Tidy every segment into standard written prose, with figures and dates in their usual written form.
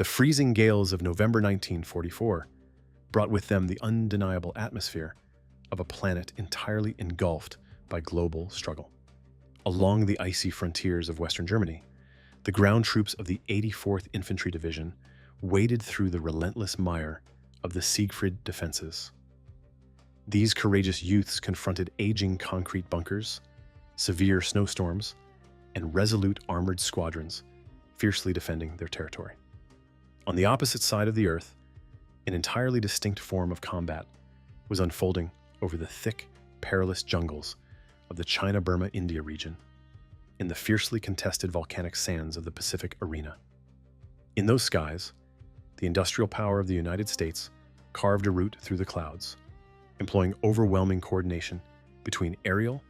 The freezing gales of November 1944 brought with them the undeniable atmosphere of a planet entirely engulfed by global struggle. Along the icy frontiers of Western Germany, the ground troops of the 84th Infantry Division waded through the relentless mire of the Siegfried defenses. These courageous youths confronted aging concrete bunkers, severe snowstorms, and resolute armored squadrons fiercely defending their territory. On the opposite side of the earth, an entirely distinct form of combat was unfolding over the thick, perilous jungles of the China-Burma-India region, in the fiercely contested volcanic sands of the Pacific arena. In those skies, the industrial power of the United States carved a route through the clouds, employing overwhelming coordination between aerial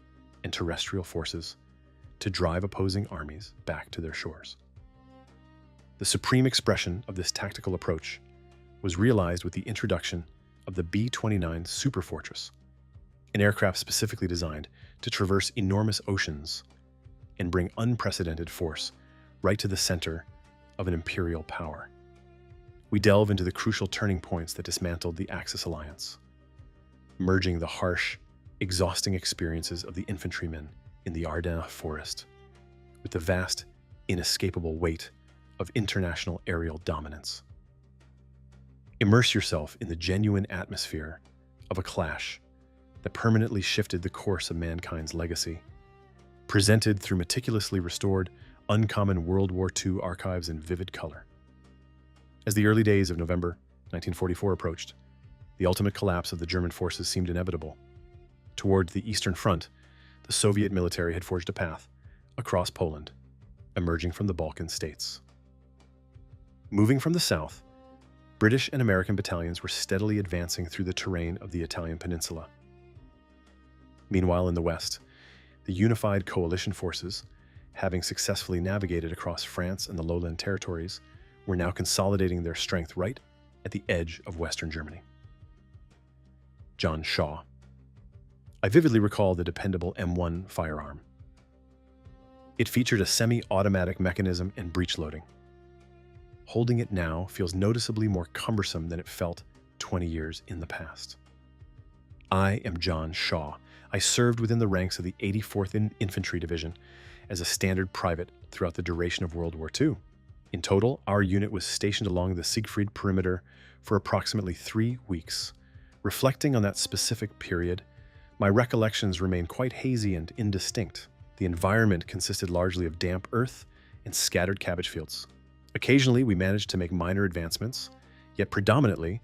and terrestrial forces to drive opposing armies back to their shores. The supreme expression of this tactical approach was realized with the introduction of the B-29 Superfortress, an aircraft specifically designed to traverse enormous oceans and bring unprecedented force right to the center of an imperial power. We delve into the crucial turning points that dismantled the Axis alliance, merging the harsh, exhausting experiences of the infantrymen in the Ardennes forest with the vast, inescapable weight of international aerial dominance. Immerse yourself in the genuine atmosphere of a clash that permanently shifted the course of mankind's legacy, presented through meticulously restored, uncommon World War II archives in vivid color. As the early days of November 1944 approached, the ultimate collapse of the German forces seemed inevitable. Toward the Eastern Front, the Soviet military had forged a path across Poland, emerging from the Balkan states. Moving from the south, British and American battalions were steadily advancing through the terrain of the Italian peninsula. Meanwhile, in the west, the unified coalition forces, having successfully navigated across France and the Lowland territories, were now consolidating their strength right at the edge of Western Germany. John Shaw. I vividly recall the dependable M1 firearm. It featured a semi-automatic mechanism and breech loading. Holding it now feels noticeably more cumbersome than it felt 20 years in the past. I am John Shaw. I served within the ranks of the 84th Infantry Division as a standard private throughout the duration of World War II. In total, our unit was stationed along the Siegfried perimeter for approximately 3 weeks. Reflecting on that specific period, my recollections remain quite hazy and indistinct. The environment consisted largely of damp earth and scattered cabbage fields. Occasionally, we managed to make minor advancements, yet predominantly,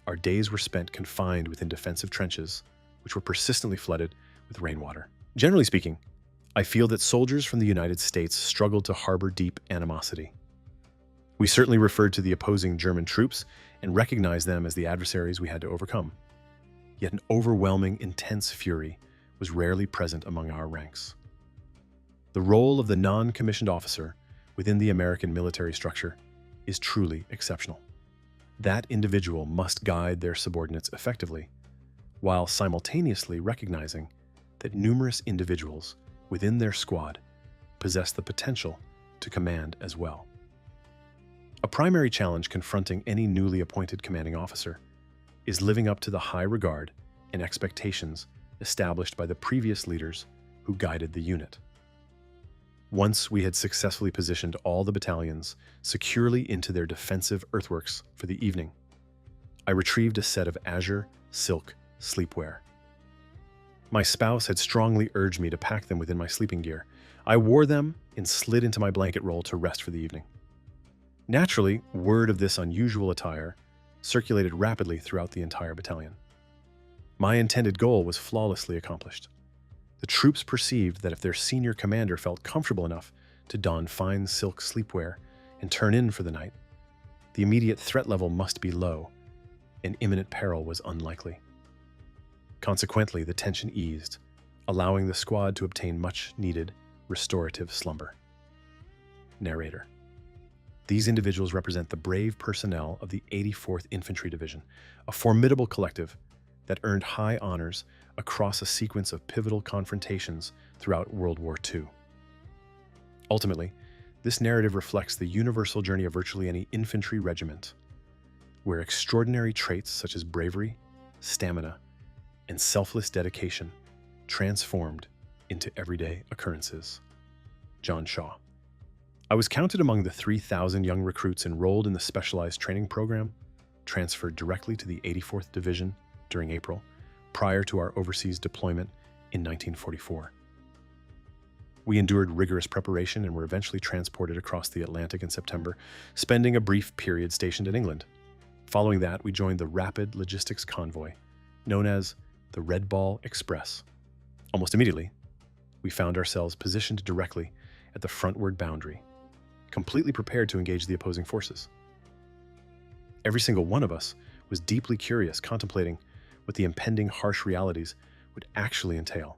our days were spent confined within defensive trenches, which were persistently flooded with rainwater. Generally speaking, I feel that soldiers from the United States struggled to harbor deep animosity. We certainly referred to the opposing German troops and recognized them as the adversaries we had to overcome. Yet an overwhelming, intense fury was rarely present among our ranks. The role of the non-commissioned officer within the American military structure is truly exceptional. That individual must guide their subordinates effectively, while simultaneously recognizing that numerous individuals within their squad possess the potential to command as well. A primary challenge confronting any newly appointed commanding officer is living up to the high regard and expectations established by the previous leaders who guided the unit. Once we had successfully positioned all the battalions securely into their defensive earthworks for the evening, I retrieved a set of azure silk sleepwear. My spouse had strongly urged me to pack them within my sleeping gear. I wore them and slid into my blanket roll to rest for the evening. Naturally, word of this unusual attire circulated rapidly throughout the entire battalion. My intended goal was flawlessly accomplished. The troops perceived that if their senior commander felt comfortable enough to don fine silk sleepwear and turn in for the night, the immediate threat level must be low, and imminent peril was unlikely. Consequently, the tension eased, allowing the squad to obtain much-needed restorative slumber. Narrator. These individuals represent the brave personnel of the 84th Infantry Division, a formidable collective that earned high honors across a sequence of pivotal confrontations throughout World War II. Ultimately, This narrative reflects the universal journey of virtually any infantry regiment, where extraordinary traits such as bravery, stamina, and selfless dedication transformed into everyday occurrences. John Shaw. I was counted among the 3,000 young recruits enrolled in the specialized training program, transferred directly to the 84th Division during April, prior to our overseas deployment in 1944. We endured rigorous preparation and were eventually transported across the Atlantic in September, spending a brief period stationed in England. Following that, we joined the rapid logistics convoy, known as the Red Ball Express. Almost immediately, we found ourselves positioned directly at the frontward boundary, completely prepared to engage the opposing forces. Every single one of us was deeply curious, contemplating what the impending harsh realities would actually entail.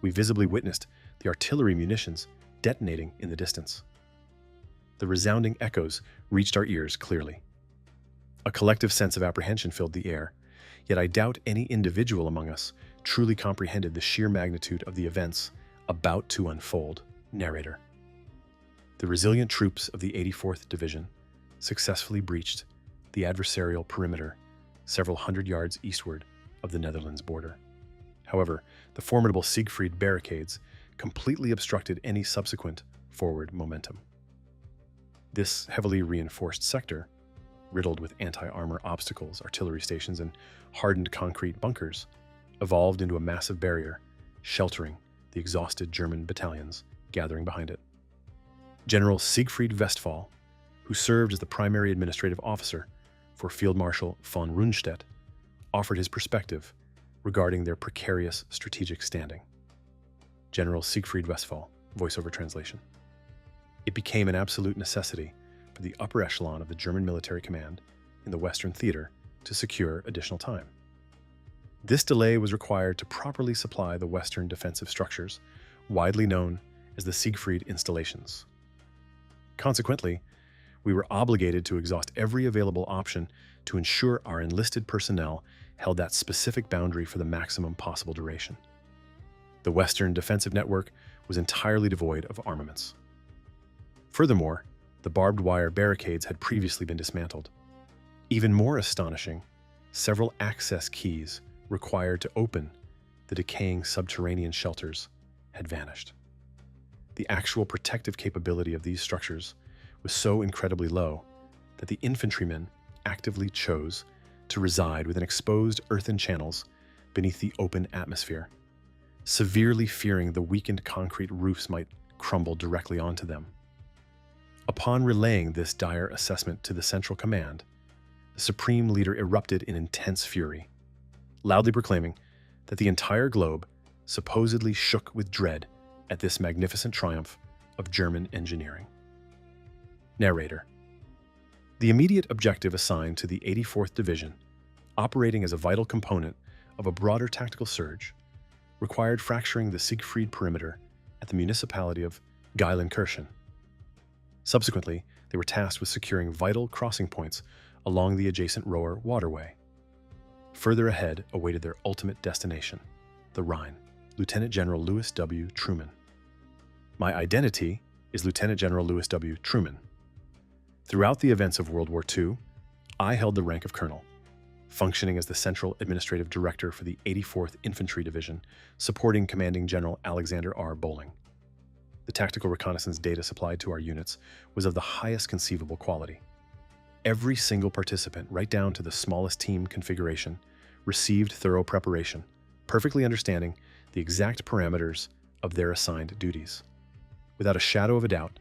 We visibly witnessed the artillery munitions detonating in the distance. The resounding echoes reached our ears clearly. A collective sense of apprehension filled the air, yet I doubt any individual among us truly comprehended the sheer magnitude of the events about to unfold. Narrator. The resilient troops of the 84th Division successfully breached the adversarial perimeter several hundred yards eastward of the Netherlands border. However, the formidable Siegfried barricades completely obstructed any subsequent forward momentum. This heavily reinforced sector, riddled with anti-armor obstacles, artillery stations, and hardened concrete bunkers, evolved into a massive barrier, sheltering the exhausted German battalions gathering behind it. General Siegfried Westphal, who served as the primary administrative officer for Field Marshal von Rundstedt, offered his perspective regarding their precarious strategic standing. General Siegfried Westphal, voiceover translation. It became an absolute necessity for the upper echelon of the German military command in the Western Theater to secure additional time. This delay was required to properly supply the Western defensive structures, widely known as the Siegfried installations. Consequently, we were obligated to exhaust every available option to ensure our enlisted personnel held that specific boundary for the maximum possible duration. The Western defensive network was entirely devoid of armaments. Furthermore, the barbed wire barricades had previously been dismantled. Even more astonishing, several access keys required to open the decaying subterranean shelters had vanished. The actual protective capability of these structures was so incredibly low that the infantrymen actively chose to reside within exposed earthen channels beneath the open atmosphere, severely fearing the weakened concrete roofs might crumble directly onto them. Upon relaying this dire assessment to the Central Command, the Supreme Leader erupted in intense fury, loudly proclaiming that the entire globe supposedly shook with dread at this magnificent triumph of German engineering. Narrator. The immediate objective assigned to the 84th Division, operating as a vital component of a broader tactical surge, required fracturing the Siegfried perimeter at the municipality of Geilenkirchen. Subsequently, they were tasked with securing vital crossing points along the adjacent Roer waterway. Further ahead awaited their ultimate destination, the Rhine. Lieutenant General Louis W. Truman. My identity is Lieutenant General Louis W. Truman. Throughout the events of World War II, I held the rank of colonel, functioning as the Central Administrative Director for the 84th Infantry Division, supporting Commanding General Alexander R. Bowling. The tactical reconnaissance data supplied to our units was of the highest conceivable quality. Every single participant, right down to the smallest team configuration, received thorough preparation, perfectly understanding the exact parameters of their assigned duties. Without a shadow of a doubt,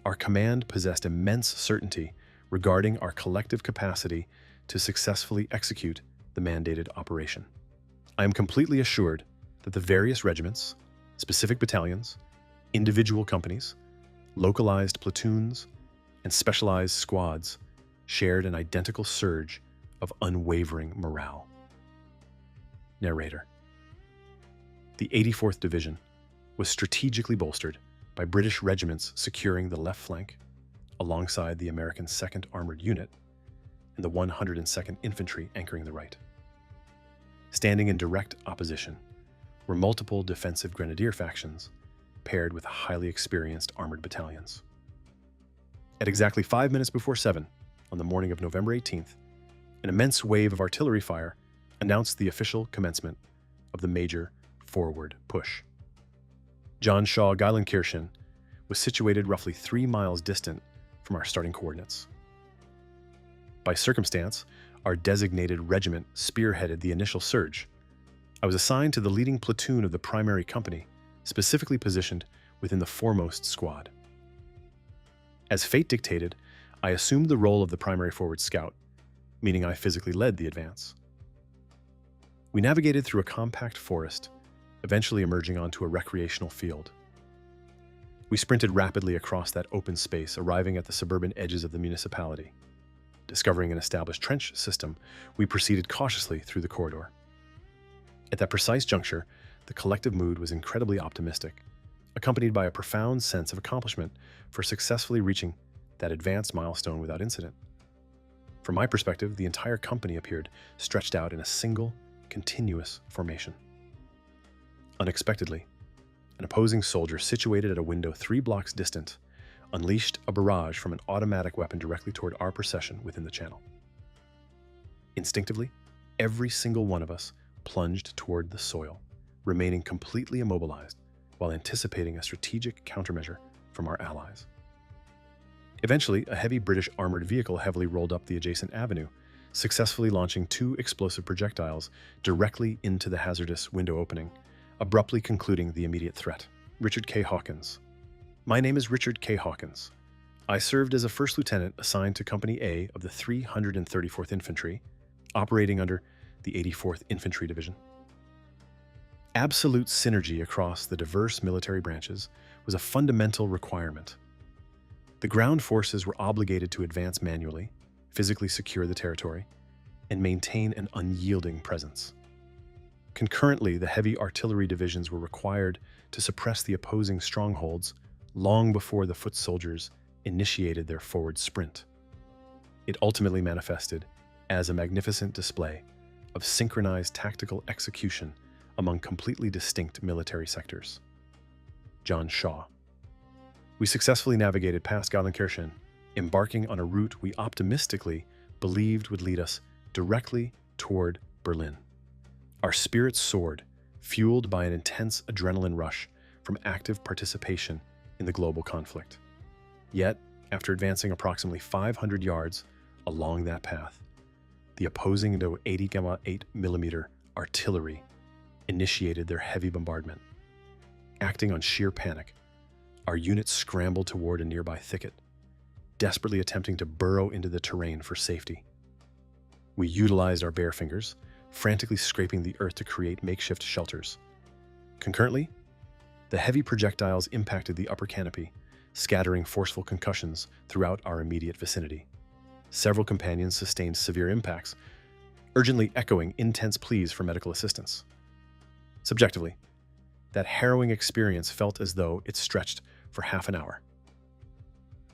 our command possessed immense certainty regarding our collective capacity to successfully execute the mandated operation. I am completely assured that the various regiments, specific battalions, individual companies, localized platoons, and specialized squads shared an identical surge of unwavering morale. Narrator. The 84th Division was strategically bolstered by British regiments securing the left flank, alongside the American 2nd Armored Unit and the 102nd Infantry anchoring the right. Standing in direct opposition were multiple defensive grenadier factions paired with highly experienced armored battalions. At exactly 5 minutes before 7, on the morning of November 18th, an immense wave of artillery fire announced the official commencement of the major forward push. John Shaw Geilenkirchen was situated roughly 3 miles distant from our starting coordinates. By circumstance, our designated regiment spearheaded the initial surge. I was assigned to the leading platoon of the primary company, specifically positioned within the foremost squad. As fate dictated, I assumed the role of the primary forward scout, meaning I physically led the advance. We navigated through a compact forest, eventually emerging onto a recreational field. We sprinted rapidly across that open space, arriving at the suburban edges of the municipality. Discovering an established trench system, we proceeded cautiously through the corridor. At that precise juncture, the collective mood was incredibly optimistic, accompanied by a profound sense of accomplishment for successfully reaching that advanced milestone without incident. From my perspective, the entire company appeared stretched out in a single, continuous formation. Unexpectedly, an opposing soldier situated at a window 3 blocks distant unleashed a barrage from an automatic weapon directly toward our procession within the channel. Instinctively, every single one of us plunged toward the soil, remaining completely immobilized while anticipating a strategic countermeasure from our allies. Eventually, a heavy British armored vehicle heavily rolled up the adjacent avenue, successfully launching 2 explosive projectiles directly into the hazardous window opening, abruptly concluding the immediate threat. Richard K. Hawkins. My name is Richard K. Hawkins. I served as a first lieutenant assigned to Company A of the 334th Infantry, operating under the 84th Infantry Division. Absolute synergy across the diverse military branches was a fundamental requirement. The ground forces were obligated to advance manually, physically secure the territory, and maintain an unyielding presence. Concurrently, the heavy artillery divisions were required to suppress the opposing strongholds long before the foot soldiers initiated their forward sprint. It ultimately manifested as a magnificent display of synchronized tactical execution among completely distinct military sectors. John Shaw. We successfully navigated past Geilenkirchen, embarking on a route we optimistically believed would lead us directly toward Berlin. Our spirits soared, fueled by an intense adrenaline rush from active participation in the global conflict. Yet, after advancing approximately 500 yards along that path, the opposing 80.8mm artillery initiated their heavy bombardment. Acting on sheer panic, our units scrambled toward a nearby thicket, desperately attempting to burrow into the terrain for safety. We utilized our bare fingers, frantically scraping the earth to create makeshift shelters. Concurrently, the heavy projectiles impacted the upper canopy, scattering forceful concussions throughout our immediate vicinity. Several companions sustained severe impacts, urgently echoing intense pleas for medical assistance. Subjectively, that harrowing experience felt as though it stretched for half an hour.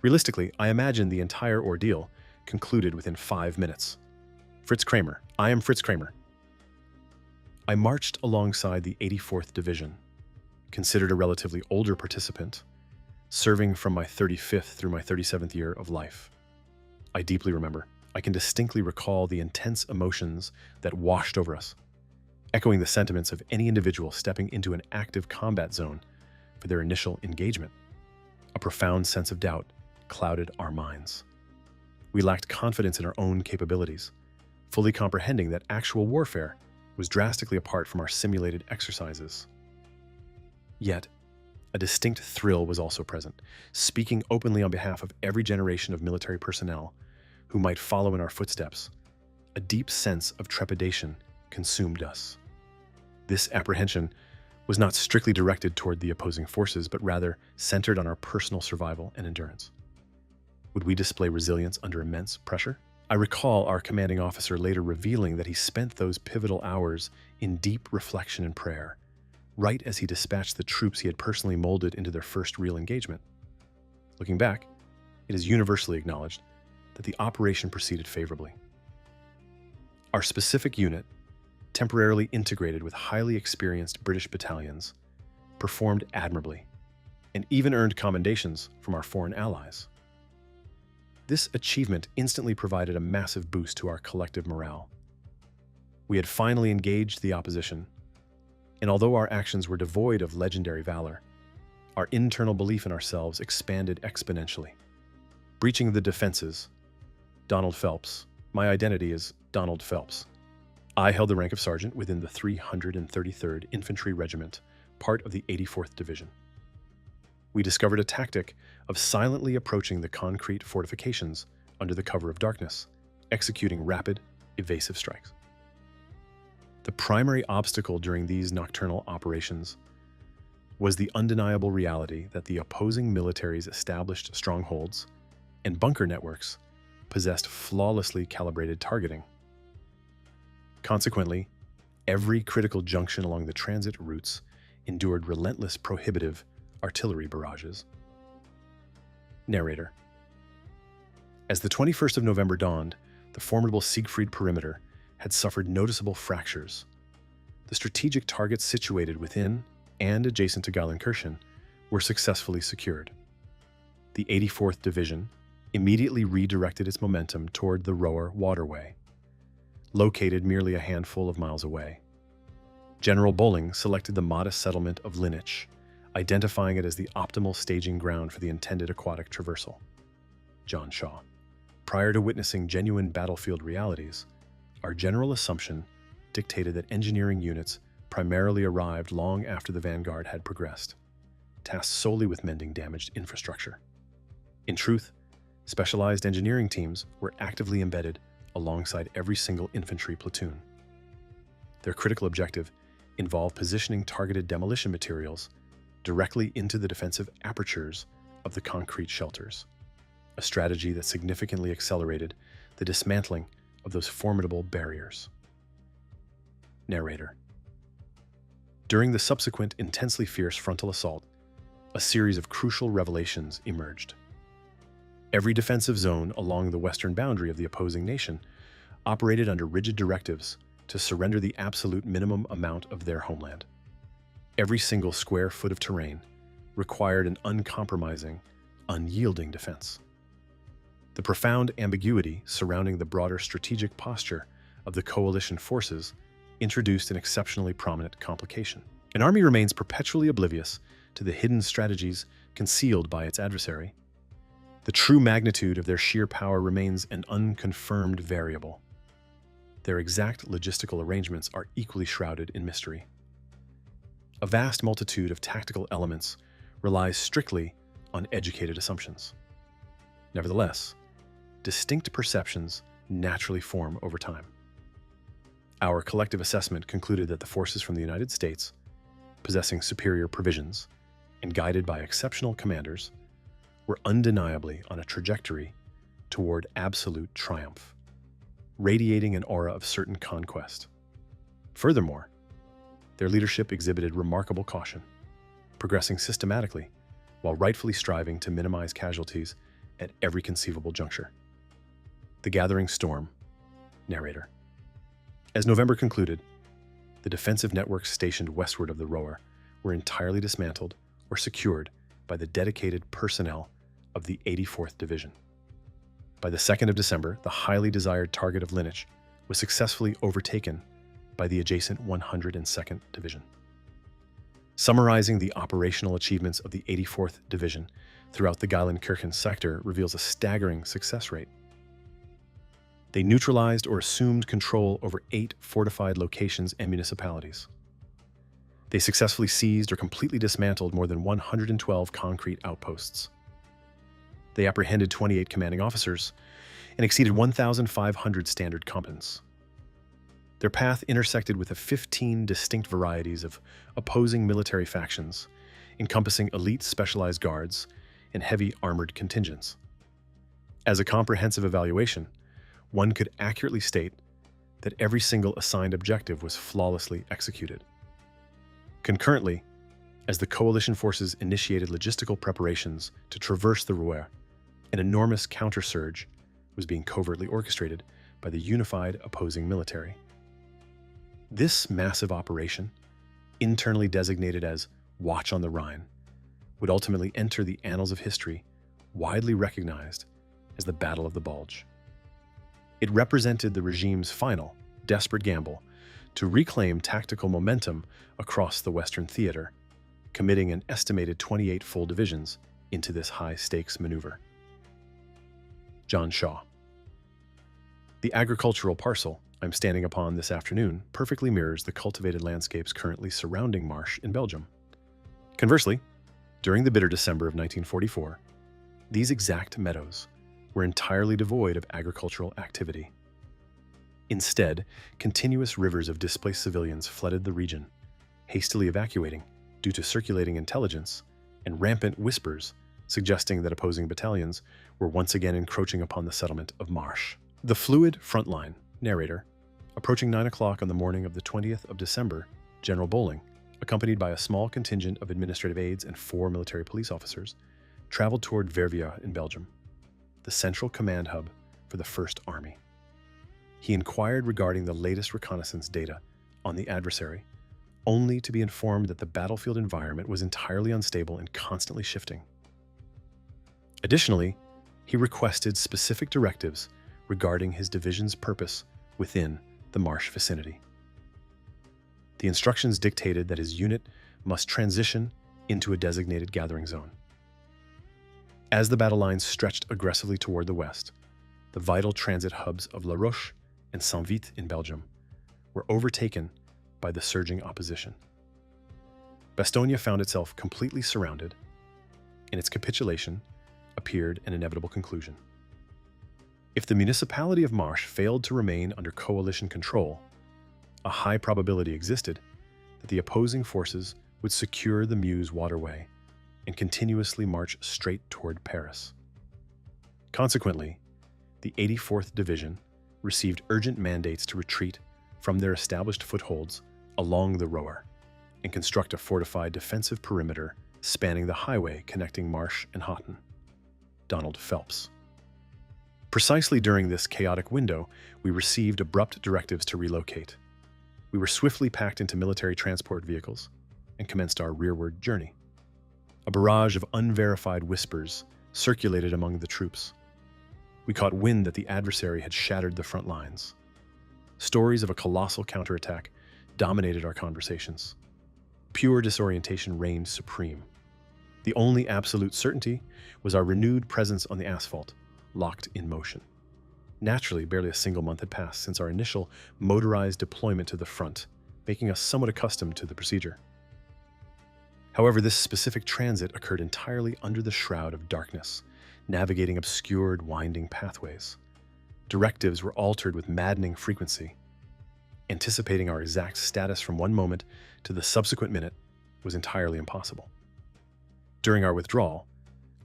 Realistically, I imagine the entire ordeal concluded within 5 minutes. Fritz Kramer. I am Fritz Kramer. I marched alongside the 84th Division, considered a relatively older participant, serving from my 35th through my 37th year of life. I deeply remember. I can distinctly recall the intense emotions that washed over us, echoing the sentiments of any individual stepping into an active combat zone for their initial engagement. A profound sense of doubt clouded our minds. We lacked confidence in our own capabilities, fully comprehending that actual warfare was drastically apart from our simulated exercises. Yet, a distinct thrill was also present, speaking openly on behalf of every generation of military personnel who might follow in our footsteps. A deep sense of trepidation consumed us. This apprehension was not strictly directed toward the opposing forces, but rather centered on our personal survival and endurance. Would we display resilience under immense pressure? I recall our commanding officer later revealing that he spent those pivotal hours in deep reflection and prayer, right as he dispatched the troops he had personally molded into their first real engagement. Looking back, it is universally acknowledged that the operation proceeded favorably. Our specific unit, temporarily integrated with highly experienced British battalions, performed admirably and even earned commendations from our foreign allies. This achievement instantly provided a massive boost to our collective morale. We had finally engaged the opposition, and although our actions were devoid of legendary valor, our internal belief in ourselves expanded exponentially. Breaching the defenses. Donald Phelps. My identity is Donald Phelps. I held the rank of sergeant within the 333rd Infantry Regiment, part of the 84th Division. We discovered a tactic of silently approaching the concrete fortifications under the cover of darkness, executing rapid, evasive strikes. The primary obstacle during these nocturnal operations was the undeniable reality that the opposing military's established strongholds and bunker networks possessed flawlessly calibrated targeting. Consequently, every critical junction along the transit routes endured relentless prohibitive artillery barrages. Narrator. As the 21st of November dawned, the formidable Siegfried perimeter had suffered noticeable fractures. The strategic targets situated within and adjacent to Geilenkirchen were successfully secured. The 84th Division immediately redirected its momentum toward the Roer waterway, located merely a handful of miles away. General Bowling selected the modest settlement of Linnich, identifying it as the optimal staging ground for the intended aquatic traversal. John Shaw. Prior to witnessing genuine battlefield realities, our general assumption dictated that engineering units primarily arrived long after the vanguard had progressed, tasked solely with mending damaged infrastructure. In truth, specialized engineering teams were actively embedded alongside every single infantry platoon. Their critical objective involved positioning targeted demolition materials directly into the defensive apertures of the concrete shelters, a strategy that significantly accelerated the dismantling of those formidable barriers. Narrator. During the subsequent intensely fierce frontal assault, a series of crucial revelations emerged. Every defensive zone along the western boundary of the opposing nation operated under rigid directives to surrender the absolute minimum amount of their homeland. Every single square foot of terrain required an uncompromising, unyielding defense. The profound ambiguity surrounding the broader strategic posture of the coalition forces introduced an exceptionally prominent complication. An army remains perpetually oblivious to the hidden strategies concealed by its adversary. The true magnitude of their sheer power remains an unconfirmed variable. Their exact logistical arrangements are equally shrouded in mystery. A vast multitude of tactical elements relies strictly on educated assumptions. Nevertheless, distinct perceptions naturally form over time. Our collective assessment concluded that the forces from the United States, possessing superior provisions and guided by exceptional commanders, were undeniably on a trajectory toward absolute triumph, radiating an aura of certain conquest. Furthermore, their leadership exhibited remarkable caution, progressing systematically while rightfully striving to minimize casualties at every conceivable juncture. The gathering storm. Narrator. As November concluded, the defensive networks stationed westward of the Roer were entirely dismantled or secured by the dedicated personnel of the 84th Division. By the 2nd of December, the highly desired target of Linnich was successfully overtaken by the adjacent 102nd Division. Summarizing the operational achievements of the 84th Division throughout the Geilenkirchen sector reveals a staggering success rate. They neutralized or assumed control over 8 fortified locations and municipalities. They successfully seized or completely dismantled more than 112 concrete outposts. They apprehended 28 commanding officers and exceeded 1,500 standard combatants. Their path intersected with 15 distinct varieties of opposing military factions, encompassing elite specialized guards and heavy armored contingents. As a comprehensive evaluation, one could accurately state that every single assigned objective was flawlessly executed. Concurrently, as the coalition forces initiated logistical preparations to traverse the Roer, an enormous counter-surge was being covertly orchestrated by the unified opposing military. This massive operation, internally designated as Watch on the Rhine, would ultimately enter the annals of history, widely recognized as the Battle of the Bulge. It represented the regime's final, desperate gamble to reclaim tactical momentum across the Western theater, committing an estimated 28 full divisions into this high-stakes maneuver. John Shaw. The agricultural parcel I'm standing upon this afternoon perfectly mirrors the cultivated landscapes currently surrounding Marche in Belgium. Conversely, during the bitter December of 1944, these exact meadows were entirely devoid of agricultural activity. Instead, continuous rivers of displaced civilians flooded the region, hastily evacuating due to circulating intelligence and rampant whispers suggesting that opposing battalions were once again encroaching upon the settlement of Marche. The fluid frontline narrator, approaching 9 o'clock on the morning of the 20th of December, General Bolling, accompanied by a small contingent of administrative aides and 4 military police officers, traveled toward Verviers in Belgium, the central command hub for the First Army. He inquired regarding the latest reconnaissance data on the adversary, only to be informed that the battlefield environment was entirely unstable and constantly shifting. Additionally, he requested specific directives regarding his division's purpose within the Marche vicinity. The instructions dictated that his unit must transition into a designated gathering zone. As the battle lines stretched aggressively toward the west, the vital transit hubs of La Roche and Saint-Vith in Belgium were overtaken by the surging opposition. Bastogne found itself completely surrounded, and its capitulation appeared an inevitable conclusion. If the municipality of Marche failed to remain under coalition control, a high probability existed that the opposing forces would secure the Meuse waterway and continuously march straight toward Paris. Consequently, the 84th Division received urgent mandates to retreat from their established footholds along the Roer and construct a fortified defensive perimeter spanning the highway connecting Marche and Hotten. Donald Phelps. Precisely during this chaotic window, we received abrupt directives to relocate. We were swiftly packed into military transport vehicles and commenced our rearward journey. A barrage of unverified whispers circulated among the troops. We caught wind that the adversary had shattered the front lines. Stories of a colossal counterattack dominated our conversations. Pure disorientation reigned supreme. The only absolute certainty was our renewed presence on the asphalt, locked in motion. Naturally, barely a single month had passed since our initial motorized deployment to the front, making us somewhat accustomed to the procedure. However, this specific transit occurred entirely under the shroud of darkness, navigating obscured, winding pathways. Directives were altered with maddening frequency. Anticipating our exact status from one moment to the subsequent minute was entirely impossible. During our withdrawal,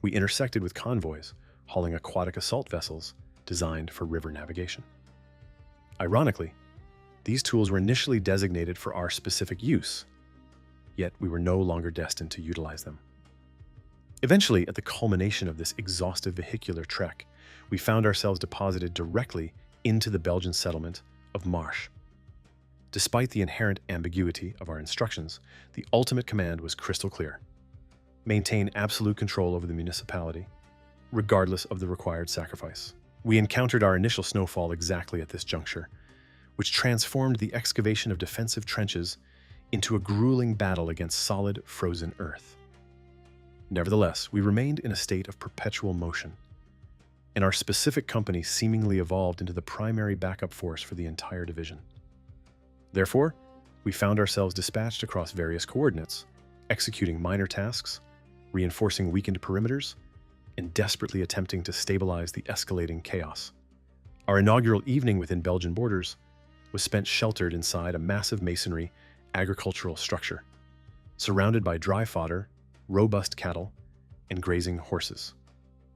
we intersected with convoys hauling aquatic assault vessels designed for river navigation. Ironically, these tools were initially designated for our specific use, yet we were no longer destined to utilize them. Eventually, at the culmination of this exhaustive vehicular trek, we found ourselves deposited directly into the Belgian settlement of Marche. Despite the inherent ambiguity of our instructions, the ultimate command was crystal clear: maintain absolute control over the municipality, regardless of the required sacrifice. We encountered our initial snowfall exactly at this juncture, which transformed the excavation of defensive trenches into a grueling battle against solid, frozen earth. Nevertheless, we remained in a state of perpetual motion, and our specific company seemingly evolved into the primary backup force for the entire division. Therefore, we found ourselves dispatched across various coordinates, executing minor tasks, reinforcing weakened perimeters, and desperately attempting to stabilize the escalating chaos. Our inaugural evening within Belgian borders was spent sheltered inside a massive masonry agricultural structure, surrounded by dry fodder, robust cattle, and grazing horses.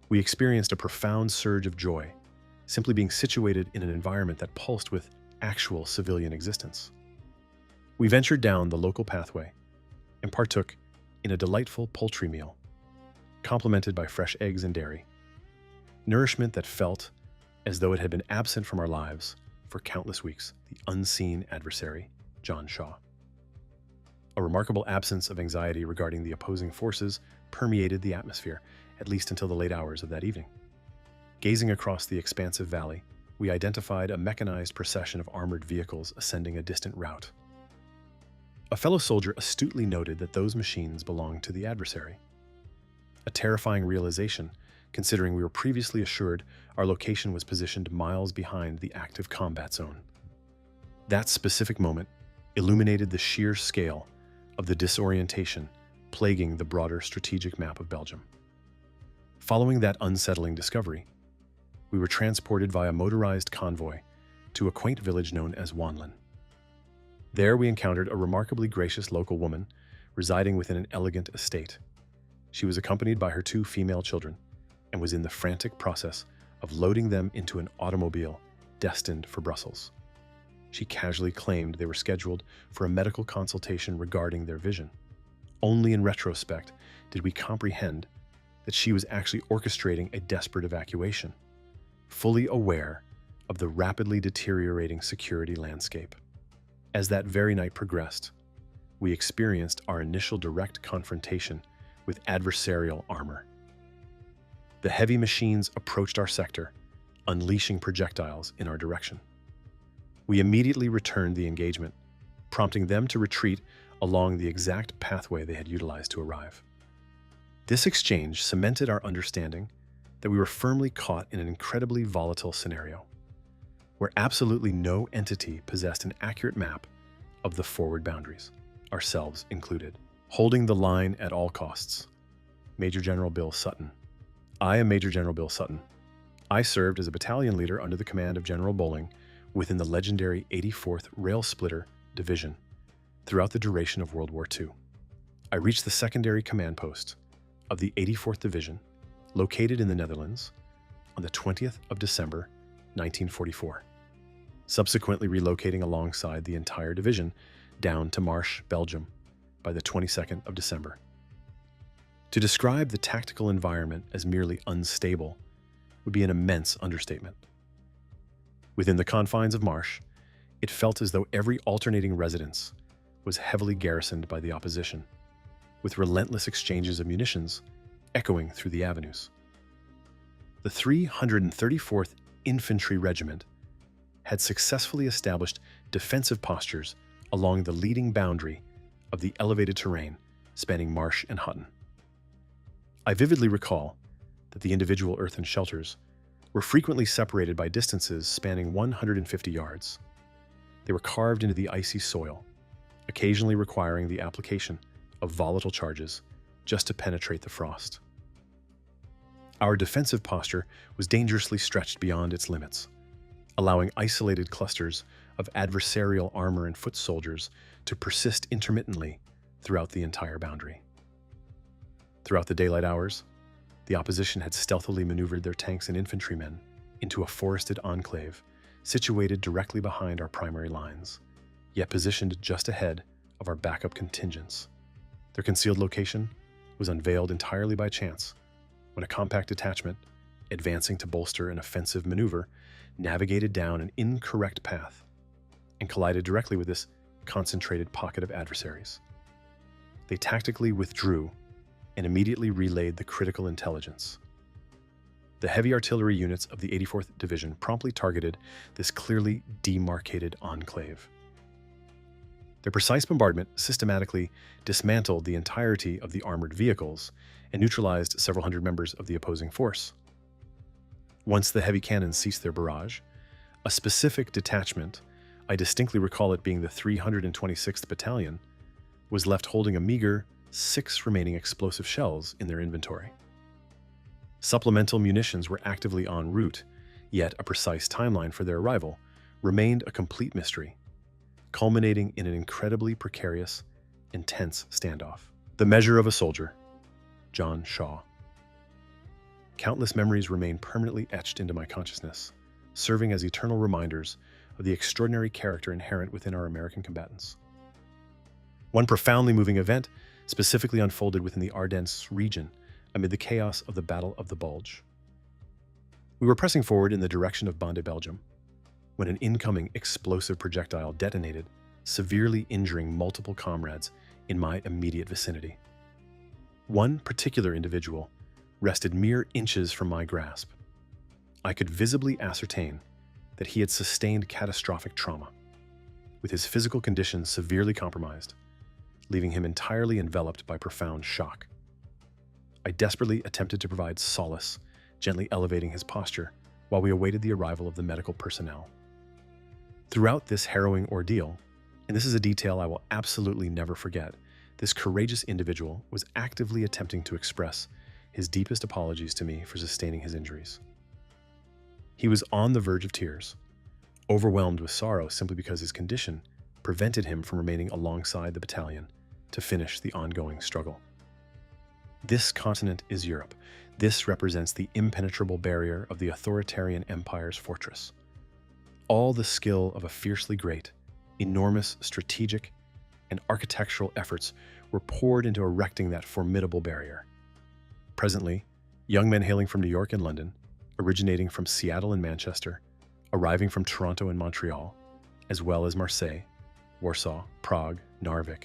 We experienced a profound surge of joy, simply being situated in an environment that pulsed with actual civilian existence. We ventured down the local pathway and partook in a delightful poultry meal, complemented by fresh eggs and dairy, nourishment that felt as though it had been absent from our lives for countless weeks. The unseen adversary, John Shaw. A remarkable absence of anxiety regarding the opposing forces permeated the atmosphere, at least until the late hours of that evening. Gazing across the expansive valley, we identified a mechanized procession of armored vehicles ascending a distant route. A fellow soldier astutely noted that those machines belonged to the adversary. A terrifying realization, considering we were previously assured our location was positioned miles behind the active combat zone. That specific moment illuminated the sheer scale of the disorientation plaguing the broader strategic map of Belgium. Following that unsettling discovery, we were transported via motorized convoy to a quaint village known as Wanlin. There we encountered a remarkably gracious local woman residing within an elegant estate. She was accompanied by her 2 female children and was in the frantic process of loading them into an automobile destined for Brussels. She casually claimed they were scheduled for a medical consultation regarding their vision. Only in retrospect did we comprehend that she was actually orchestrating a desperate evacuation, fully aware of the rapidly deteriorating security landscape. As that very night progressed, we experienced our initial direct confrontation with adversarial armor. The heavy machines approached our sector, unleashing projectiles in our direction. We immediately returned the engagement, prompting them to retreat along the exact pathway they had utilized to arrive. This exchange cemented our understanding that we were firmly caught in an incredibly volatile scenario, where absolutely no entity possessed an accurate map of the forward boundaries, ourselves included. Holding the line at all costs. Major General Bill Sutton. I am Major General Bill Sutton. I served as a battalion leader under the command of General Bowling within the legendary 84th Rail Splitter Division throughout the duration of World War II. I reached the secondary command post of the 84th Division, located in the Netherlands, on the 20th of December, 1944, subsequently relocating alongside the entire division down to Marche, Belgium, by the 22nd of December. To describe the tactical environment as merely unstable would be an immense understatement. Within the confines of Marche, it felt as though every alternating residence was heavily garrisoned by the opposition, with relentless exchanges of munitions echoing through the avenues. The 334th Infantry Regiment had successfully established defensive postures along the leading boundary of the elevated terrain spanning Marche and Hutton. I vividly recall that the individual earthen shelters were frequently separated by distances spanning 150 yards. They were carved into the icy soil, occasionally requiring the application of volatile charges just to penetrate the frost. Our defensive posture was dangerously stretched beyond its limits, allowing isolated clusters of adversarial armor and foot soldiers to persist intermittently throughout the entire boundary. Throughout the daylight hours, the opposition had stealthily maneuvered their tanks and infantrymen into a forested enclave situated directly behind our primary lines, yet positioned just ahead of our backup contingents. Their concealed location was unveiled entirely by chance when a compact detachment, advancing to bolster an offensive maneuver, navigated down an incorrect path and collided directly with this concentrated pocket of adversaries. They tactically withdrew and immediately relayed the critical intelligence. The heavy artillery units of the 84th Division promptly targeted this clearly demarcated enclave. Their precise bombardment systematically dismantled the entirety of the armored vehicles and neutralized several hundred members of the opposing force. Once the heavy cannons ceased their barrage, a specific detachment, I distinctly recall it being the 326th Battalion, was left holding a meager 6 remaining explosive shells in their inventory. Supplemental munitions were actively en route, yet a precise timeline for their arrival remained a complete mystery, culminating in an incredibly precarious, intense standoff. The Measure of a Soldier, John Shaw. Countless memories remain permanently etched into my consciousness, serving as eternal reminders of the extraordinary character inherent within our American combatants. One profoundly moving event specifically unfolded within the Ardennes region amid the chaos of the Battle of the Bulge. We were pressing forward in the direction of Bande, Belgium, when an incoming explosive projectile detonated, severely injuring multiple comrades in my immediate vicinity. One particular individual rested mere inches from my grasp. I could visibly ascertain that he had sustained catastrophic trauma, with his physical condition severely compromised, leaving him entirely enveloped by profound shock. I desperately attempted to provide solace, gently elevating his posture while we awaited the arrival of the medical personnel. Throughout this harrowing ordeal, and this is a detail I will absolutely never forget, this courageous individual was actively attempting to express his deepest apologies to me for sustaining his injuries. He was on the verge of tears, overwhelmed with sorrow simply because his condition prevented him from remaining alongside the battalion to finish the ongoing struggle. This continent is Europe. This represents the impenetrable barrier of the authoritarian empire's fortress. All the skill of a fiercely great, enormous strategic and architectural efforts were poured into erecting that formidable barrier. Presently, young men hailing from New York and London, originating from Seattle and Manchester, arriving from Toronto and Montreal, as well as Marseille, Warsaw, Prague, Narvik,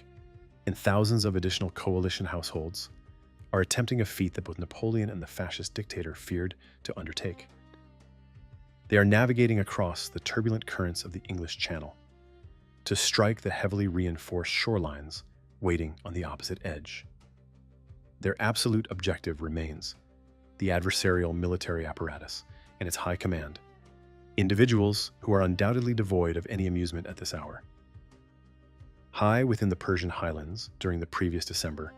and thousands of additional coalition households, are attempting a feat that both Napoleon and the fascist dictator feared to undertake. They are navigating across the turbulent currents of the English Channel to strike the heavily reinforced shorelines waiting on the opposite edge. Their absolute objective remains the adversarial military apparatus and its high command, individuals who are undoubtedly devoid of any amusement at this hour. High within the Persian highlands during the previous December,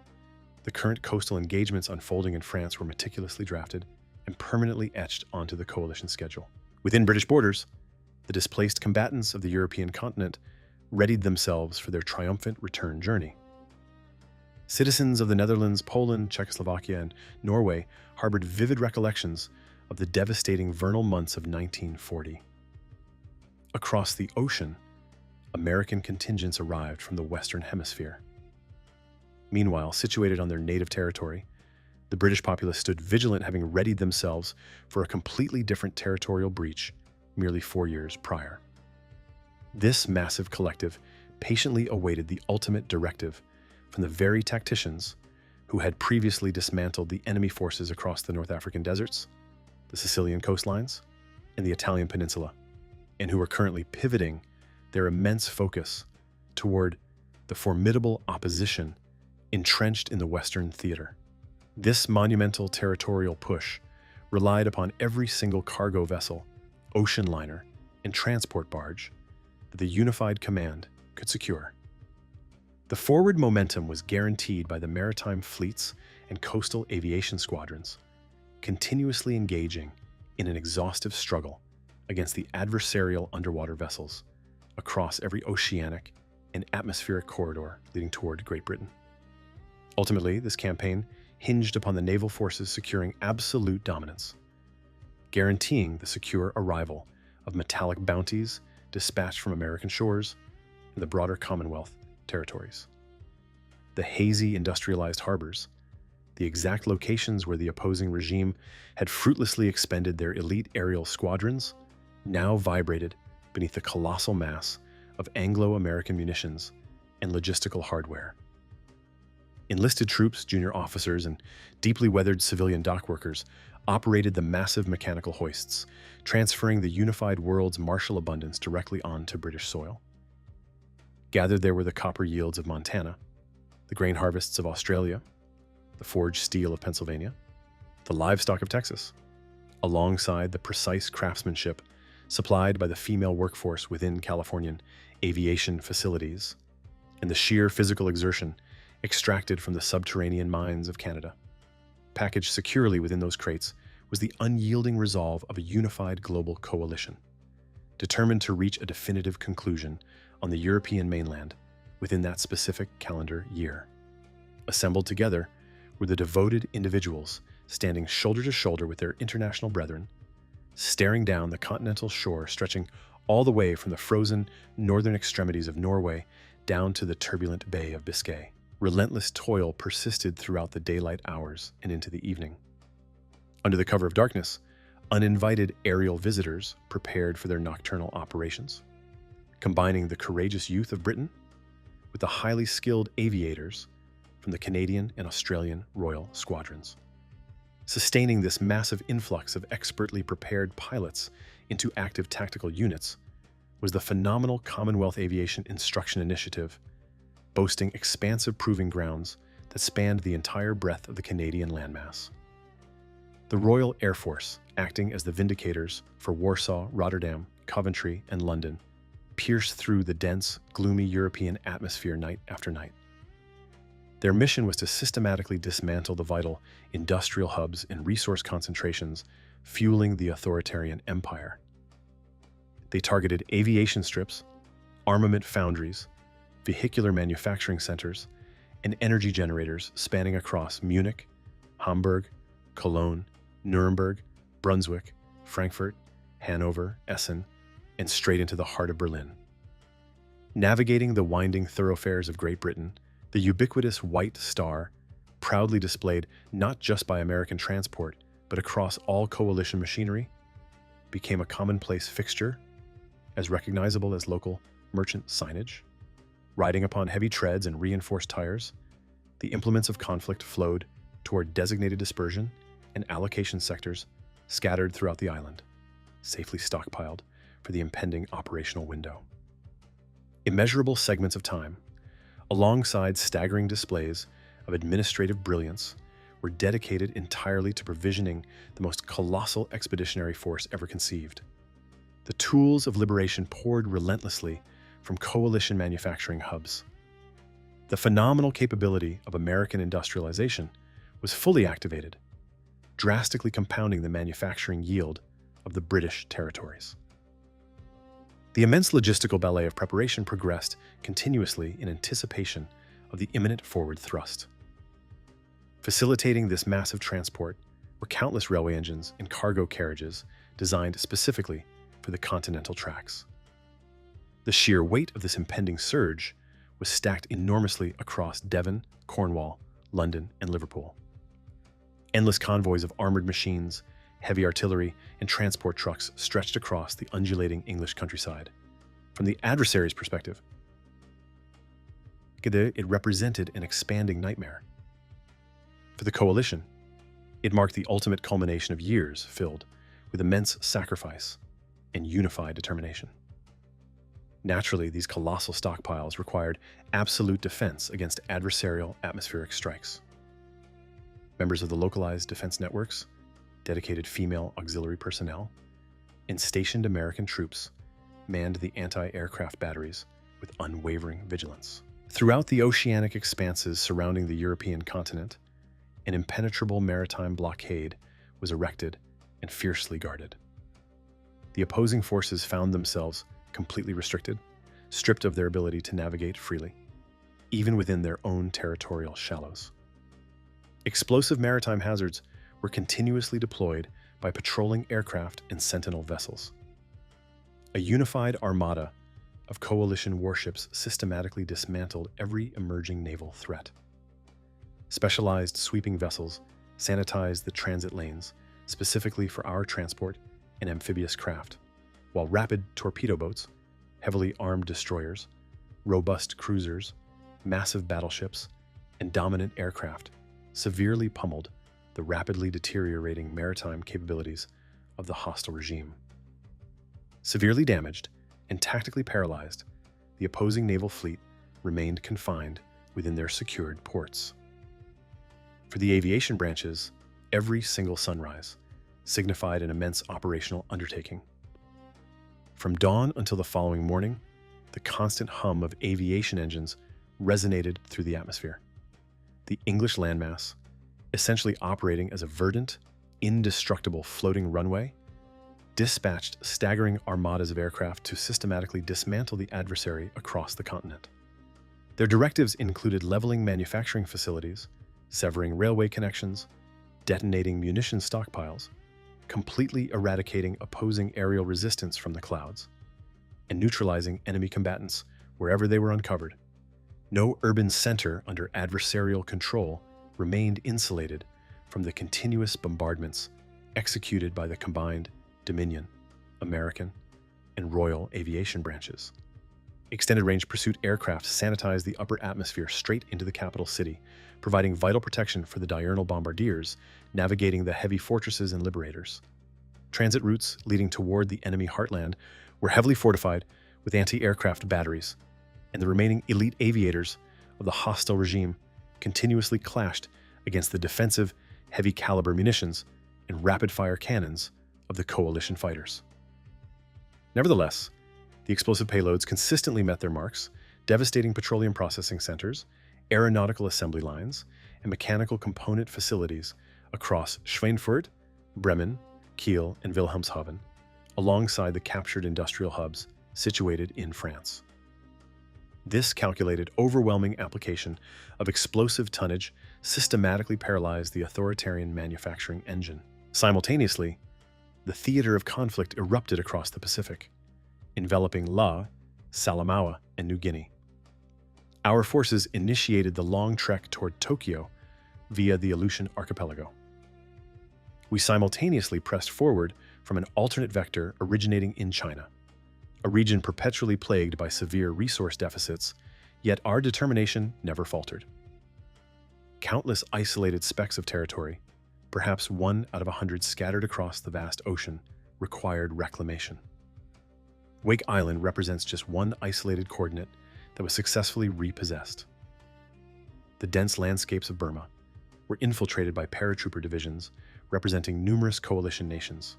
the current coastal engagements unfolding in France were meticulously drafted and permanently etched onto the coalition schedule. Within British borders, the displaced combatants of the European continent readied themselves for their triumphant return journey. Citizens of the Netherlands, Poland, Czechoslovakia, and Norway harbored vivid recollections of the devastating vernal months of 1940. Across the ocean, American contingents arrived from the Western Hemisphere. Meanwhile, situated on their native territory, the British populace stood vigilant, having readied themselves for a completely different territorial breach merely 4 years prior. This massive collective patiently awaited the ultimate directive from the very tacticians who had previously dismantled the enemy forces across the North African deserts, the Sicilian coastlines, and the Italian peninsula, and who were currently pivoting their immense focus toward the formidable opposition entrenched in the Western theater. This monumental territorial push relied upon every single cargo vessel, ocean liner, and transport barge that the unified command could secure. The forward momentum was guaranteed by the maritime fleets and coastal aviation squadrons, continuously engaging in an exhaustive struggle against the adversarial underwater vessels across every oceanic and atmospheric corridor leading toward Great Britain. Ultimately, this campaign hinged upon the naval forces securing absolute dominance, guaranteeing the secure arrival of metallic bounties dispatched from American shores and the broader Commonwealth territories. The hazy industrialized harbors, the exact locations where the opposing regime had fruitlessly expended their elite aerial squadrons, now vibrated beneath the colossal mass of Anglo-American munitions and logistical hardware. Enlisted troops, junior officers, and deeply weathered civilian dockworkers operated the massive mechanical hoists, transferring the unified world's martial abundance directly onto British soil. Gathered there were the copper yields of Montana, the grain harvests of Australia, the forged steel of Pennsylvania, the livestock of Texas, alongside the precise craftsmanship supplied by the female workforce within Californian aviation facilities, and the sheer physical exertion extracted from the subterranean mines of Canada. Packaged securely within those crates was the unyielding resolve of a unified global coalition, determined to reach a definitive conclusion on the European mainland within that specific calendar year. Assembled together were the devoted individuals standing shoulder to shoulder with their international brethren, staring down the continental shore stretching all the way from the frozen northern extremities of Norway down to the turbulent Bay of Biscay. Relentless toil persisted throughout the daylight hours and into the evening. Under the cover of darkness, uninvited aerial visitors prepared for their nocturnal operations, combining the courageous youth of Britain with the highly skilled aviators from the Canadian and Australian Royal Squadrons. Sustaining this massive influx of expertly prepared pilots into active tactical units was the phenomenal Commonwealth Aviation Instruction Initiative, boasting expansive proving grounds that spanned the entire breadth of the Canadian landmass. The Royal Air Force, acting as the vindicators for Warsaw, Rotterdam, Coventry, and London, pierced through the dense, gloomy European atmosphere night after night. Their mission was to systematically dismantle the vital industrial hubs and resource concentrations fueling the authoritarian empire. They targeted aviation strips, armament foundries, vehicular manufacturing centers, and energy generators spanning across Munich, Hamburg, Cologne, Nuremberg, Brunswick, Frankfurt, Hanover, Essen, and straight into the heart of Berlin. Navigating the winding thoroughfares of Great Britain, the ubiquitous White Star, proudly displayed not just by American transport, but across all coalition machinery, became a commonplace fixture, as recognizable as local merchant signage. Riding upon heavy treads and reinforced tires, the implements of conflict flowed toward designated dispersion and allocation sectors scattered throughout the island, safely stockpiled for the impending operational window. Immeasurable segments of time, alongside staggering displays of administrative brilliance, were dedicated entirely to provisioning the most colossal expeditionary force ever conceived. The tools of liberation poured relentlessly from coalition manufacturing hubs. The phenomenal capability of American industrialization was fully activated, drastically compounding the manufacturing yield of the British territories. The immense logistical ballet of preparation progressed continuously in anticipation of the imminent forward thrust. Facilitating this massive transport were countless railway engines and cargo carriages designed specifically for the continental tracks. The sheer weight of this impending surge was stacked enormously across Devon, Cornwall, London, and Liverpool. Endless convoys of armored machines, heavy artillery, and transport trucks stretched across the undulating English countryside. From the adversary's perspective, it represented an expanding nightmare. For the coalition, it marked the ultimate culmination of years filled with immense sacrifice and unified determination. Naturally, these colossal stockpiles required absolute defense against adversarial atmospheric strikes. Members of the localized defense networks, dedicated female auxiliary personnel, and stationed American troops manned the anti-aircraft batteries with unwavering vigilance. Throughout the oceanic expanses surrounding the European continent, an impenetrable maritime blockade was erected and fiercely guarded. The opposing forces found themselves completely restricted, stripped of their ability to navigate freely, even within their own territorial shallows. Explosive maritime hazards were continuously deployed by patrolling aircraft and sentinel vessels. A unified armada of coalition warships systematically dismantled every emerging naval threat. Specialized sweeping vessels sanitized the transit lanes specifically for our transport and amphibious craft, while rapid torpedo boats, heavily armed destroyers, robust cruisers, massive battleships, and dominant aircraft severely pummeled the rapidly deteriorating maritime capabilities of the hostile regime. Severely damaged and tactically paralyzed, the opposing naval fleet remained confined within their secured ports. For the aviation branches, every single sunrise signified an immense operational undertaking. From dawn until the following morning, the constant hum of aviation engines resonated through the atmosphere. The English landmass, essentially operating as a verdant, indestructible floating runway, dispatched staggering armadas of aircraft to systematically dismantle the adversary across the continent. Their directives included leveling manufacturing facilities, severing railway connections, detonating munition stockpiles, completely eradicating opposing aerial resistance from the clouds, and neutralizing enemy combatants wherever they were uncovered. No urban center under adversarial control remained insulated from the continuous bombardments executed by the combined Dominion, American, and Royal aviation branches. Extended-range pursuit aircraft sanitized the upper atmosphere straight into the capital city, providing vital protection for the diurnal bombardiers navigating the heavy fortresses and liberators. Transit routes leading toward the enemy heartland were heavily fortified with anti-aircraft batteries, and the remaining elite aviators of the hostile regime continuously clashed against the defensive, heavy-caliber munitions and rapid-fire cannons of the coalition fighters. Nevertheless, the explosive payloads consistently met their marks, devastating petroleum processing centers, aeronautical assembly lines, and mechanical component facilities across Schweinfurt, Bremen, Kiel, and Wilhelmshaven, alongside the captured industrial hubs situated in France. This calculated, overwhelming application of explosive tonnage systematically paralyzed the authoritarian manufacturing engine. Simultaneously, the theater of conflict erupted across the Pacific, enveloping Lae, Salamaua, and New Guinea. Our forces initiated the long trek toward Tokyo via the Aleutian Archipelago. We simultaneously pressed forward from an alternate vector originating in China, a region perpetually plagued by severe resource deficits, yet our determination never faltered. Countless isolated specks of territory, perhaps 1 out of 100 scattered across the vast ocean, required reclamation. Wake Island represents just one isolated coordinate that was successfully repossessed. The dense landscapes of Burma were infiltrated by paratrooper divisions representing numerous coalition nations.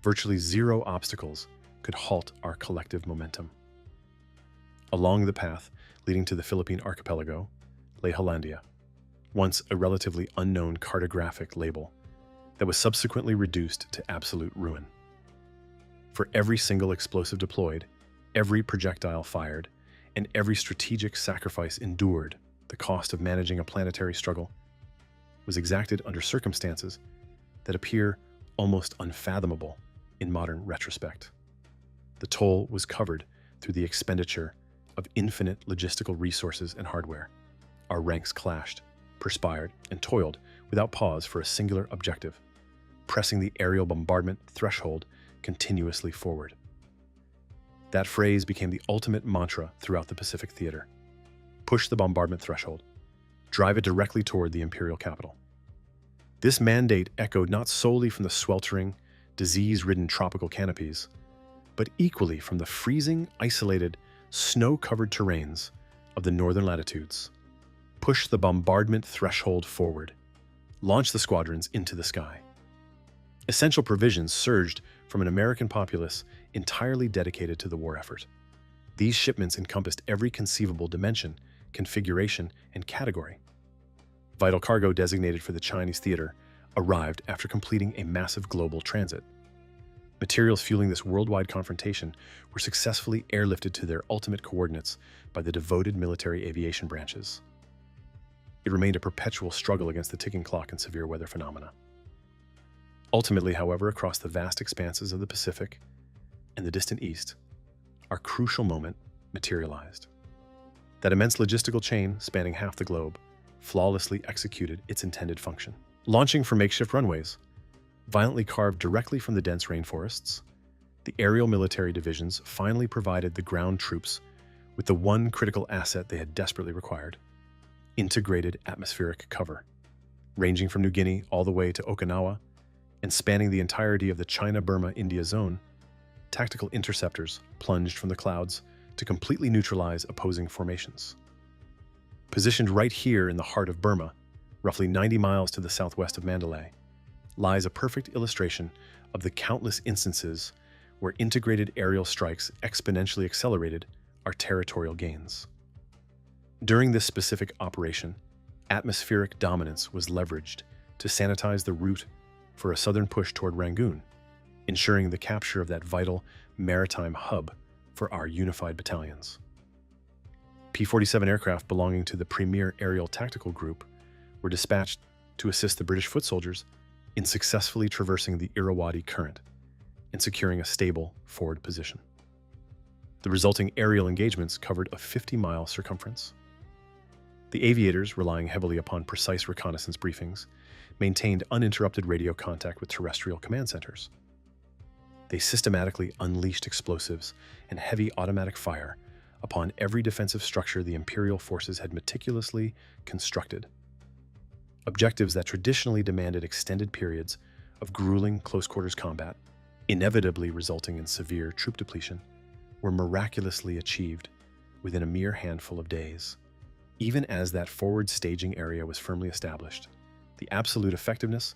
Virtually zero obstacles could halt our collective momentum. Along the path leading to the Philippine archipelago lay Hollandia, once a relatively unknown cartographic label that was subsequently reduced to absolute ruin. For every single explosive deployed, every projectile fired, and every strategic sacrifice endured, the cost of managing a planetary struggle was exacted under circumstances that appear almost unfathomable in modern retrospect. The toll was covered through the expenditure of infinite logistical resources and hardware. Our ranks clashed, perspired, and toiled without pause for a singular objective, pressing the aerial bombardment threshold continuously forward. That phrase became the ultimate mantra throughout the Pacific theater. Push the bombardment threshold. Drive it directly toward the imperial capital. This mandate echoed not solely from the sweltering, disease-ridden tropical canopies, but equally from the freezing, isolated, snow-covered terrains of the northern latitudes. Push the bombardment threshold forward. Launch the squadrons into the sky. Essential provisions surged from an American populace entirely dedicated to the war effort. These shipments encompassed every conceivable dimension, configuration, and category. Vital cargo designated for the Chinese theater arrived after completing a massive global transit. Materials fueling this worldwide confrontation were successfully airlifted to their ultimate coordinates by the devoted military aviation branches. It remained a perpetual struggle against the ticking clock and severe weather phenomena. Ultimately, however, across the vast expanses of the Pacific and the distant East, our crucial moment materialized. That immense logistical chain, spanning half the globe, flawlessly executed its intended function. Launching from makeshift runways, violently carved directly from the dense rainforests, the aerial military divisions finally provided the ground troops with the one critical asset they had desperately required: integrated atmospheric cover. Ranging from New Guinea all the way to Okinawa and spanning the entirety of the China-Burma-India zone, tactical interceptors plunged from the clouds to completely neutralize opposing formations. Positioned right here in the heart of Burma, roughly 90 miles to the southwest of Mandalay, lies a perfect illustration of the countless instances where integrated aerial strikes exponentially accelerated our territorial gains. During this specific operation, atmospheric dominance was leveraged to sanitize the route for a southern push toward Rangoon, ensuring the capture of that vital maritime hub for our unified battalions. P-47 aircraft belonging to the Premier Aerial Tactical Group were dispatched to assist the British foot soldiers in successfully traversing the Irrawaddy Current and securing a stable forward position. The resulting aerial engagements covered a 50-mile circumference. The aviators, relying heavily upon precise reconnaissance briefings, maintained uninterrupted radio contact with terrestrial command centers. They systematically unleashed explosives and heavy automatic fire upon every defensive structure the Imperial forces had meticulously constructed. Objectives that traditionally demanded extended periods of grueling close-quarters combat, inevitably resulting in severe troop depletion, were miraculously achieved within a mere handful of days. Even as that forward staging area was firmly established, the absolute effectiveness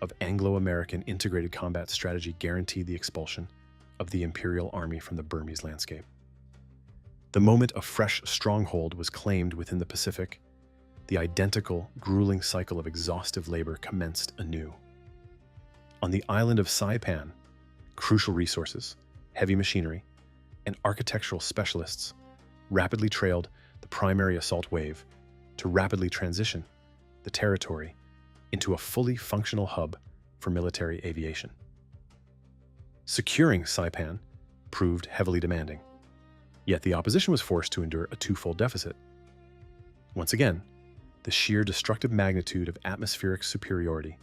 of Anglo-American integrated combat strategy guaranteed the expulsion of the Imperial Army from the Burmese landscape. The moment a fresh stronghold was claimed within the Pacific, the identical, grueling cycle of exhaustive labor commenced anew. On the island of Saipan, crucial resources, heavy machinery, and architectural specialists rapidly trailed the primary assault wave to rapidly transition the territory into a fully functional hub for military aviation. Securing Saipan proved heavily demanding, yet the opposition was forced to endure a twofold deficit. Once again, the sheer destructive magnitude of atmospheric superiority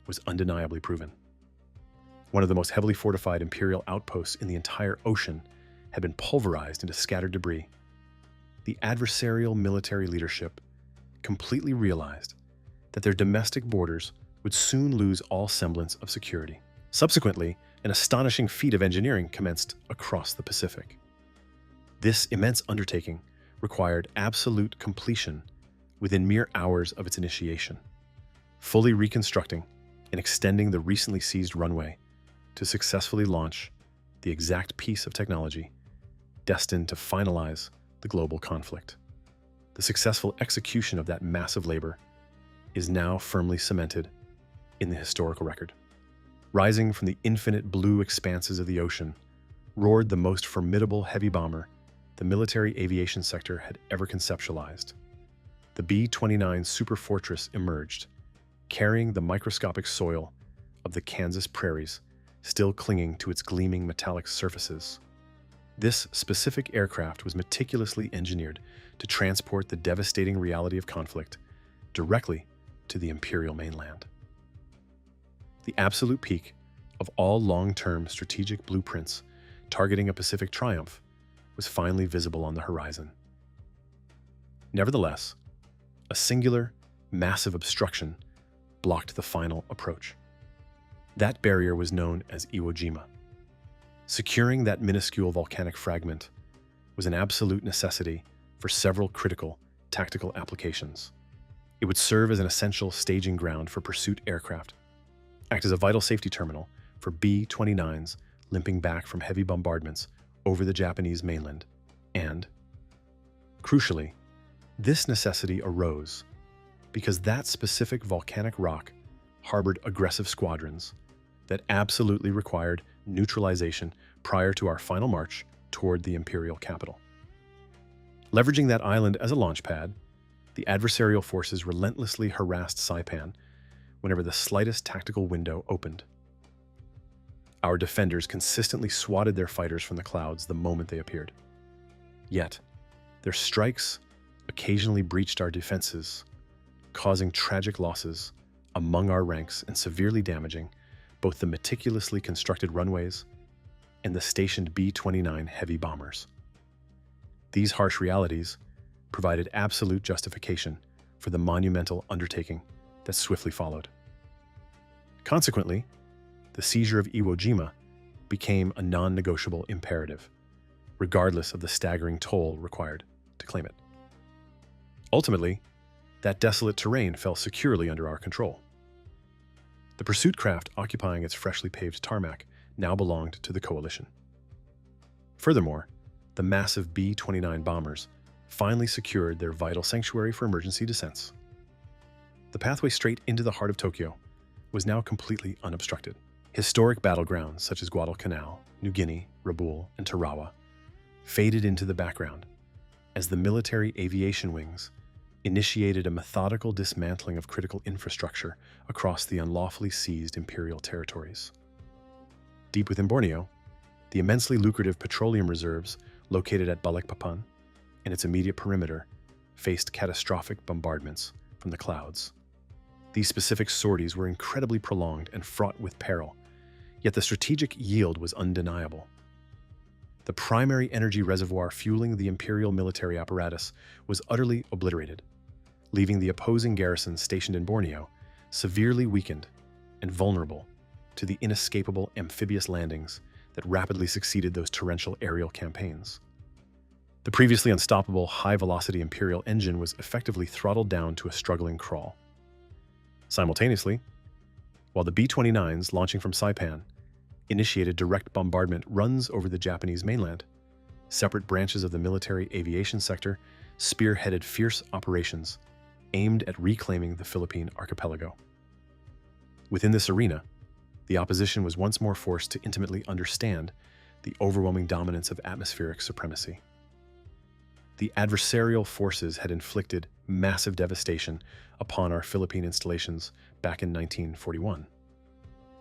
was undeniably proven. One of the most heavily fortified Imperial outposts in the entire ocean had been pulverized into scattered debris. The adversarial military leadership completely realized that their domestic borders would soon lose all semblance of security. Subsequently, an astonishing feat of engineering commenced across the Pacific. This immense undertaking required absolute completion within mere hours of its initiation, fully reconstructing and extending the recently seized runway to successfully launch the exact piece of technology destined to finalize the global conflict. The successful execution of that massive labor is now firmly cemented in the historical record. Rising from the infinite blue expanses of the ocean, roared the most formidable heavy bomber the military aviation sector had ever conceptualized. The B-29 Superfortress emerged, carrying the microscopic soil of the Kansas prairies still clinging to its gleaming metallic surfaces. This specific aircraft was meticulously engineered to transport the devastating reality of conflict directly to the Imperial mainland. The absolute peak of all long-term strategic blueprints targeting a Pacific triumph was finally visible on the horizon. Nevertheless, a singular, massive obstruction blocked the final approach. That barrier was known as Iwo Jima. Securing that minuscule volcanic fragment was an absolute necessity for several critical tactical applications. It would serve as an essential staging ground for pursuit aircraft, act as a vital safety terminal for B-29s limping back from heavy bombardments over the Japanese mainland, and, crucially, this necessity arose because that specific volcanic rock harbored aggressive squadrons that absolutely required neutralization prior to our final march toward the imperial capital. Leveraging that island as a launch pad, the adversarial forces relentlessly harassed Saipan whenever the slightest tactical window opened. Our defenders consistently swatted their fighters from the clouds the moment they appeared. Yet, their strikes occasionally breached our defenses, causing tragic losses among our ranks and severely damaging both the meticulously constructed runways and the stationed B-29 heavy bombers. These harsh realities provided absolute justification for the monumental undertaking that swiftly followed. Consequently, the seizure of Iwo Jima became a non-negotiable imperative, regardless of the staggering toll required to claim it. Ultimately, that desolate terrain fell securely under our control. The pursuit craft occupying its freshly paved tarmac now belonged to the coalition. Furthermore, the massive B-29 bombers finally secured their vital sanctuary for emergency descents. The pathway straight into the heart of Tokyo was now completely unobstructed. Historic battlegrounds such as Guadalcanal, New Guinea, Rabaul, and Tarawa faded into the background as the military aviation wings initiated a methodical dismantling of critical infrastructure across the unlawfully seized imperial territories. Deep within Borneo, the immensely lucrative petroleum reserves located at Balikpapan and its immediate perimeter faced catastrophic bombardments from the clouds. These specific sorties were incredibly prolonged and fraught with peril, yet the strategic yield was undeniable. The primary energy reservoir fueling the imperial military apparatus was utterly obliterated, leaving the opposing garrison stationed in Borneo severely weakened and vulnerable to the inescapable amphibious landings that rapidly succeeded those torrential aerial campaigns. The previously unstoppable high-velocity imperial engine was effectively throttled down to a struggling crawl. Simultaneously, while the B-29s launching from Saipan initiated direct bombardment runs over the Japanese mainland, separate branches of the military aviation sector spearheaded fierce operations aimed at reclaiming the Philippine archipelago. Within this arena, the opposition was once more forced to intimately understand the overwhelming dominance of atmospheric supremacy. The adversarial forces had inflicted massive devastation upon our Philippine installations back in 1941.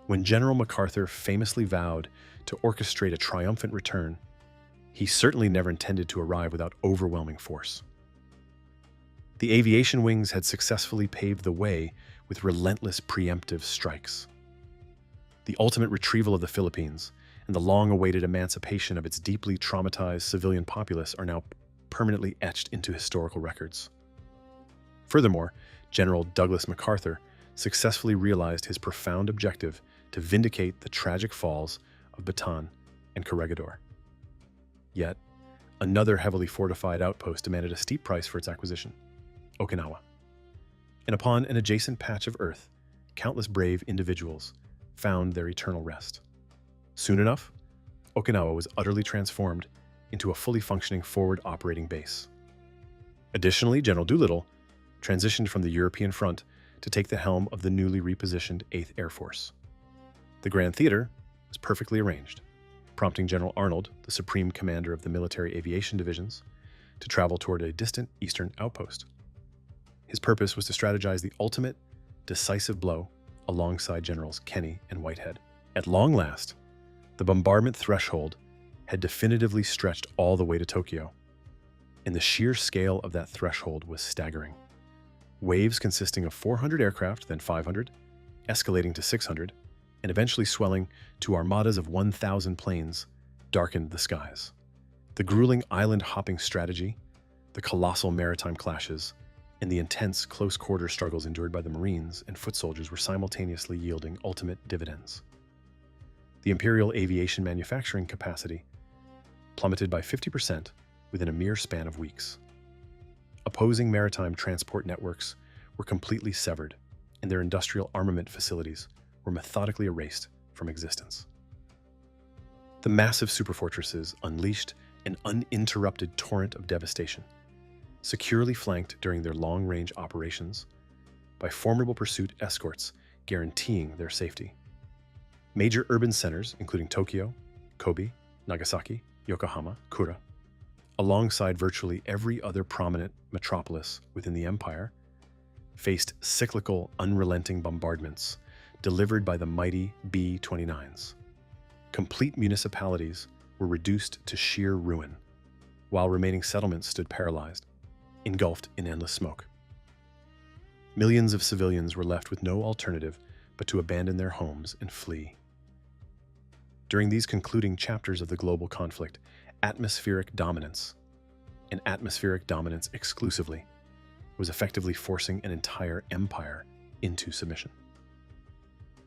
When General MacArthur famously vowed to orchestrate a triumphant return, he certainly never intended to arrive without overwhelming force. The aviation wings had successfully paved the way with relentless preemptive strikes. The ultimate retrieval of the Philippines and the long-awaited emancipation of its deeply traumatized civilian populace are now permanently etched into historical records. Furthermore, General Douglas MacArthur successfully realized his profound objective to vindicate the tragic falls of Bataan and Corregidor. Yet, another heavily fortified outpost demanded a steep price for its acquisition: Okinawa. And upon an adjacent patch of earth, countless brave individuals found their eternal rest. Soon enough, Okinawa was utterly transformed into a fully functioning forward operating base. Additionally, General Doolittle transitioned from the European front to take the helm of the newly repositioned 8th Air Force. The Grand Theater was perfectly arranged, prompting General Arnold, the supreme commander of the military aviation divisions, to travel toward a distant eastern outpost. His purpose was to strategize the ultimate, decisive blow alongside Generals Kenny and Whitehead. At long last, the bombardment threshold had definitively stretched all the way to Tokyo, and the sheer scale of that threshold was staggering. Waves consisting of 400 aircraft, then 500, escalating to 600, and eventually swelling to armadas of 1,000 planes darkened the skies. The grueling island-hopping strategy, the colossal maritime clashes, and the intense close-quarter struggles endured by the Marines and foot soldiers were simultaneously yielding ultimate dividends. The Imperial aviation manufacturing capacity plummeted by 50% within a mere span of weeks. Opposing maritime transport networks were completely severed, and their industrial armament facilities were methodically erased from existence. The massive superfortresses unleashed an uninterrupted torrent of devastation, securely flanked during their long-range operations by formidable pursuit escorts guaranteeing their safety. Major urban centers, including Tokyo, Kobe, Nagasaki, Yokohama, Kura, alongside virtually every other prominent metropolis within the empire, faced cyclical, unrelenting bombardments delivered by the mighty B-29s. Complete municipalities were reduced to sheer ruin, while remaining settlements stood paralyzed, engulfed in endless smoke. Millions of civilians were left with no alternative but to abandon their homes and flee. During these concluding chapters of the global conflict, atmospheric dominance, and atmospheric dominance exclusively, was effectively forcing an entire empire into submission.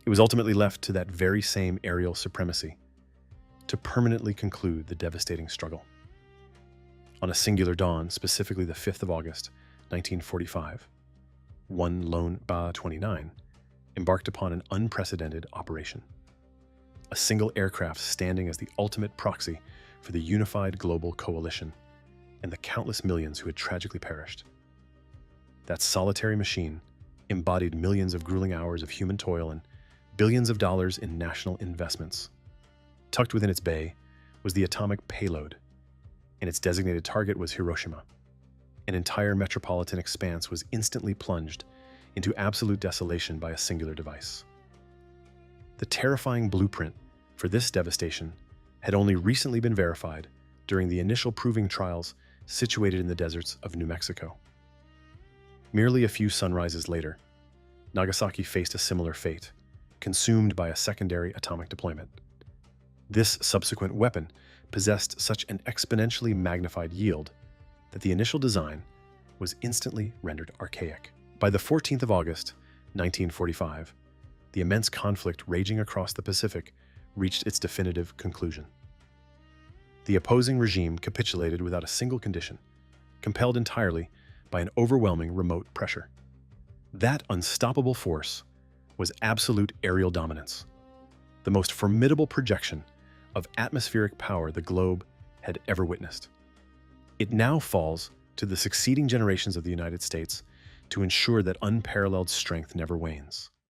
It was ultimately left to that very same aerial supremacy to permanently conclude the devastating struggle. On a singular dawn, specifically the 5th of August, 1945, one lone B-29 embarked upon an unprecedented operation. A single aircraft standing as the ultimate proxy for the unified global coalition and the countless millions who had tragically perished. That solitary machine embodied millions of grueling hours of human toil and billions of dollars in national investments. Tucked within its bay was the atomic payload, and its designated target was Hiroshima. An entire metropolitan expanse was instantly plunged into absolute desolation by a singular device. The terrifying blueprint for this devastation had only recently been verified during the initial proving trials situated in the deserts of New Mexico. Merely a few sunrises later, Nagasaki faced a similar fate, consumed by a secondary atomic deployment. This subsequent weapon possessed such an exponentially magnified yield that the initial design was instantly rendered archaic. By the 14th of August, 1945, the immense conflict raging across the Pacific reached its definitive conclusion. The opposing regime capitulated without a single condition, compelled entirely by an overwhelming remote pressure. That unstoppable force was absolute aerial dominance, the most formidable projection of atmospheric power the globe had ever witnessed. It now falls to the succeeding generations of the United States to ensure that unparalleled strength never wanes.